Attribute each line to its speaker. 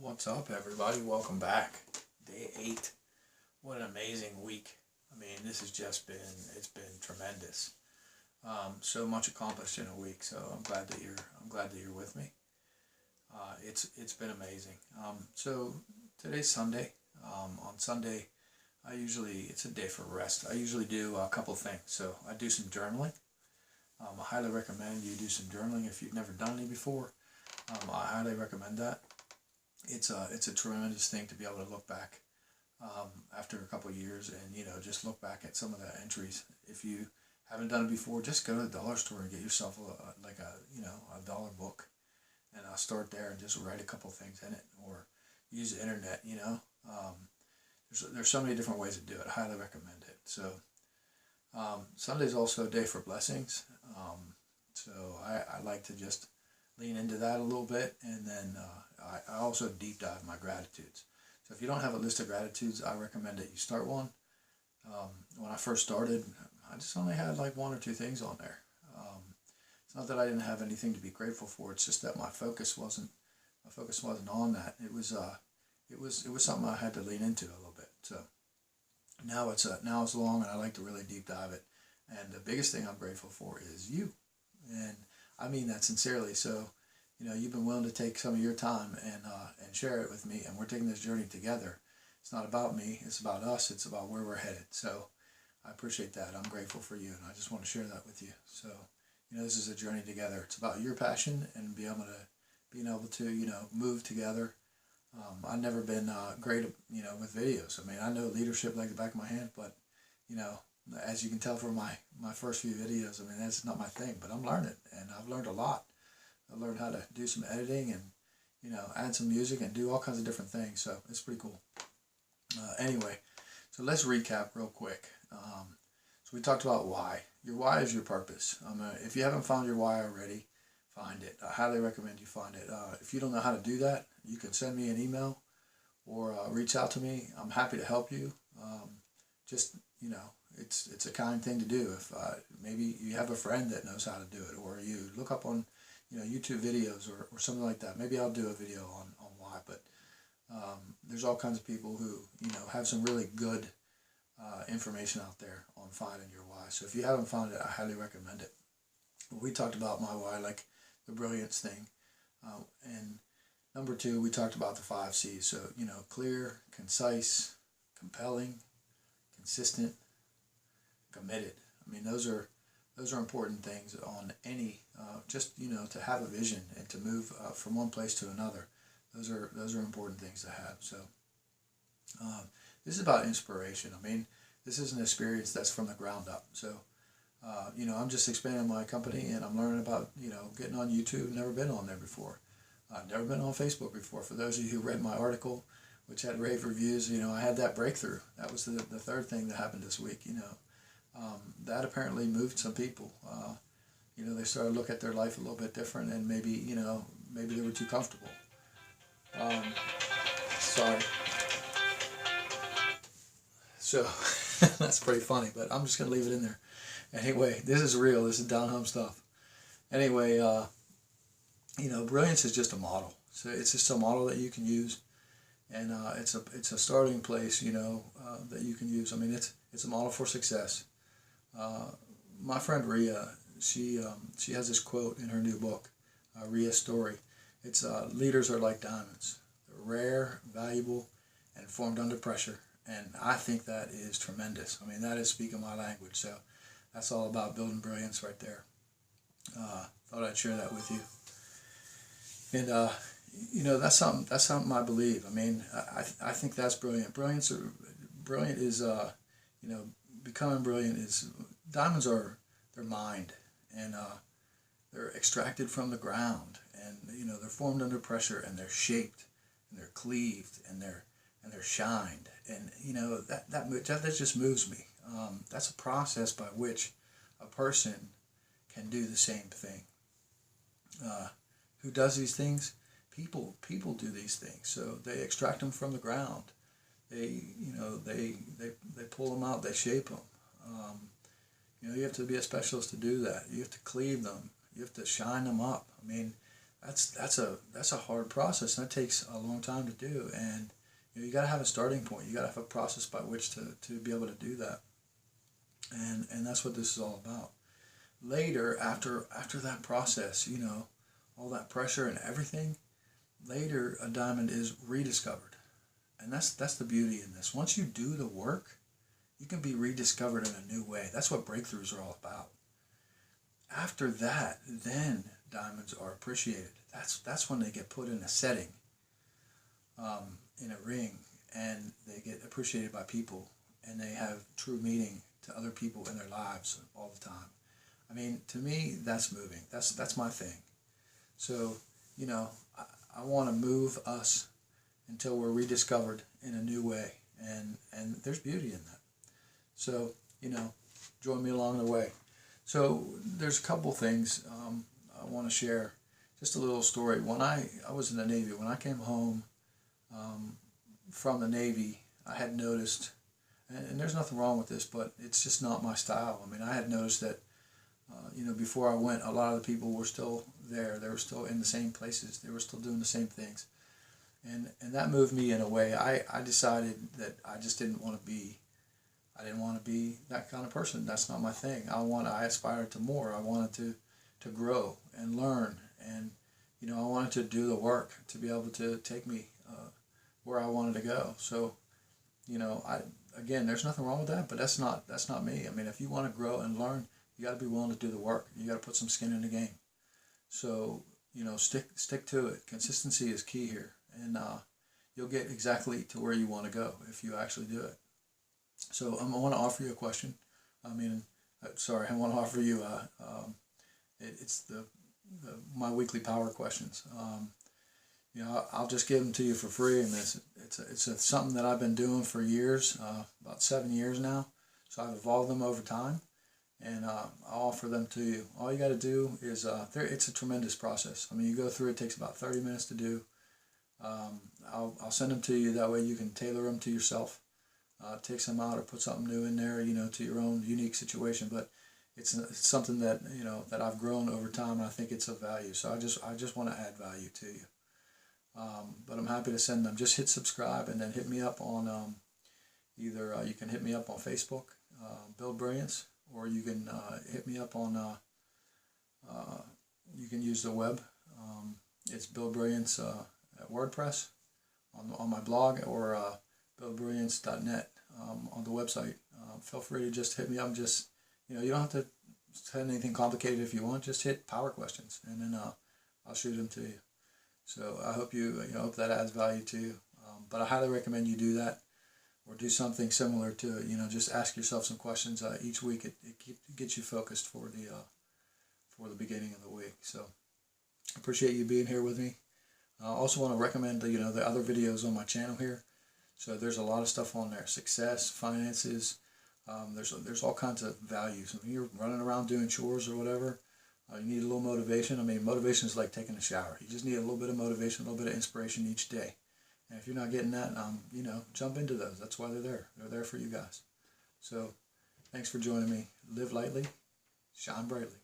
Speaker 1: What's up, everybody? Welcome back. Day 8. What an amazing week. I mean, this has just been, it's been tremendous. So much accomplished in a week, so I'm glad that you're with me. It's been amazing. So today's Sunday. On Sunday, it's a day for rest. I usually do a couple things. So I do some journaling. I highly recommend you do some journaling if you've never done any before. I highly recommend that. It's a tremendous thing to be able to look back after a couple of years and just look back at some of the entries. If you haven't done it before, just go to the dollar store and get yourself a dollar book, and start there and just write a couple things in it, or use the internet. There's so many different ways to do it. I highly recommend it. So Sunday's also a day for blessings. So I like to just lean into that a little bit, and then I also deep dive my gratitudes. So if you don't have a list of gratitudes, I recommend that you start one. When I first started, I just only had like one or two things on there. It's not that I didn't have anything to be grateful for. It's just that my focus wasn't on that. It was something I had to lean into a little bit. So now it's long, and I like to really deep dive it. And the biggest thing I'm grateful for is you, and I mean that sincerely. So, you've been willing to take some of your time and share it with me, and we're taking this journey together. It's not about me, it's about us, it's about where we're headed. So I appreciate that. I'm grateful for you, and I just want to share that with you. So, this is a journey together. It's about your passion and being able to move together. I've never been great, with videos. I mean, I know leadership like the back of my hand, but, as you can tell from my first few videos, I mean, that's not my thing, but I'm learning, and I've learned a lot. I learned how to do some editing and, add some music and do all kinds of different things, so it's pretty cool. Anyway, so let's recap real quick. So we talked about why. Your why is your purpose. If you haven't found your why already, find it. I highly recommend you find it. If you don't know how to do that, you can send me an email or reach out to me. I'm happy to help you. It's a kind thing to do. If maybe you have a friend that knows how to do it, or you look up on YouTube videos or something like that. Maybe I'll do a video on why, but there's all kinds of people who have some really good information out there on finding your why. So if you haven't found it, I highly recommend it. We talked about my why, like the Brilliance thing, and number 2, we talked about the 5 C's. So clear, concise, compelling, consistent, committed. I mean, those are important things on any to have a vision and to move from one place to another. Those are important things to have. So this is about inspiration. I mean, this is an experience that's from the ground up. So I'm just expanding my company, and I'm learning about getting on YouTube. Never been on there before. I've never been on Facebook before. For those of you who read my article, which had rave reviews, I had that breakthrough. That was the third thing that happened this week. That apparently moved some people. They started to look at their life a little bit different, and maybe they were too comfortable. Sorry. So that's pretty funny, but I'm just gonna leave it in there. Anyway, this is real. This is down home stuff. Anyway, Brilliance is just a model. So it's just a model that you can use, and it's a starting place. That you can use. I mean, it's a model for success. My friend Rhea, she has this quote in her new book, Rhea's Story. It's leaders are like diamonds. They're rare, valuable, and formed under pressure. And I think that is tremendous. I mean, that is speaking my language. So that's all about building brilliance right there. Thought I'd share that with you. And that's something I believe. I mean, I think that's brilliant. Brilliant is becoming brilliant is, diamonds are their mind, and they're extracted from the ground, and they're formed under pressure, and they're shaped, and they're cleaved, and they're shined, and that just moves me. That's a process by which a person can do the same thing. Who does these things? People do these things. So they extract them from the ground. They pull them out. They shape them. You have to be a specialist to do that. You have to cleave them. You have to shine them up. I mean, that's a hard process, and that takes a long time to do. And you got to have a starting point. You got to have a process by which to be able to do that. And that's what this is all about. Later, after that process, all that pressure and everything, later a diamond is rediscovered. And that's the beauty in this. Once you do the work, you can be rediscovered in a new way. That's what breakthroughs are all about. After that, then diamonds are appreciated. That's when they get put in a setting, in a ring, and they get appreciated by people, and they have true meaning to other people in their lives all the time. I mean, to me, that's moving. That's my thing. So, I want to move us until we're rediscovered in a new way, and there's beauty in that. So, join me along the way. So there's a couple things I want to share. Just a little story. When I was in the Navy, when I came home from the Navy, I had noticed, and there's nothing wrong with this, but it's just not my style. I mean, I had noticed that, before I went, a lot of the people were still there. They were still in the same places. They were still doing the same things. And that moved me in a way. I decided that I just didn't want to be that kind of person. That's not my thing. I aspired to more. I wanted to grow and learn, and I wanted to do the work to be able to take me where I wanted to go. So, again, there's nothing wrong with that, but that's not me. I mean, if you want to grow and learn, you got to be willing to do the work. You got to put some skin in the game. So, stick to it. Consistency is key here, and you'll get exactly to where you want to go if you actually do it. So I want to offer you a question. I want to offer you it's my weekly power questions. I'll just give them to you for free, and it's something that I've been doing for years, about 7 years now. So I've evolved them over time, and I'll offer them to you. All you got to do is it's a tremendous process. I mean, you go through it takes about 30 minutes to do. I'll send them to you. That way you can tailor them to yourself. Take some out or put something new in there, to your own unique situation. But it's something that that I've grown over time, and I think it's of value. So I just want to add value to you. But I'm happy to send them. Just hit subscribe, and then hit me up on either you can hit me up on Facebook, Build Brilliance, or you can hit me up on you can use the web. It's Build Brilliance at WordPress on my blog, or buildbrilliance.net on the website. Feel free to just hit me up. Just you don't have to send anything complicated if you want. Just hit power questions, and then I'll shoot them to you. So I hope hope that adds value to you. But I highly recommend you do that, or do something similar to it. Just ask yourself some questions each week. It gets you focused for the beginning of the week. So I appreciate you being here with me. I also want to recommend the other videos on my channel here. So there's a lot of stuff on there: success, finances. There's all kinds of values. When you're running around doing chores or whatever, you need a little motivation. I mean, motivation is like taking a shower. You just need a little bit of motivation, a little bit of inspiration each day. And if you're not getting that, jump into those. That's why they're there. They're there for you guys. So thanks for joining me. Live lightly, shine brightly.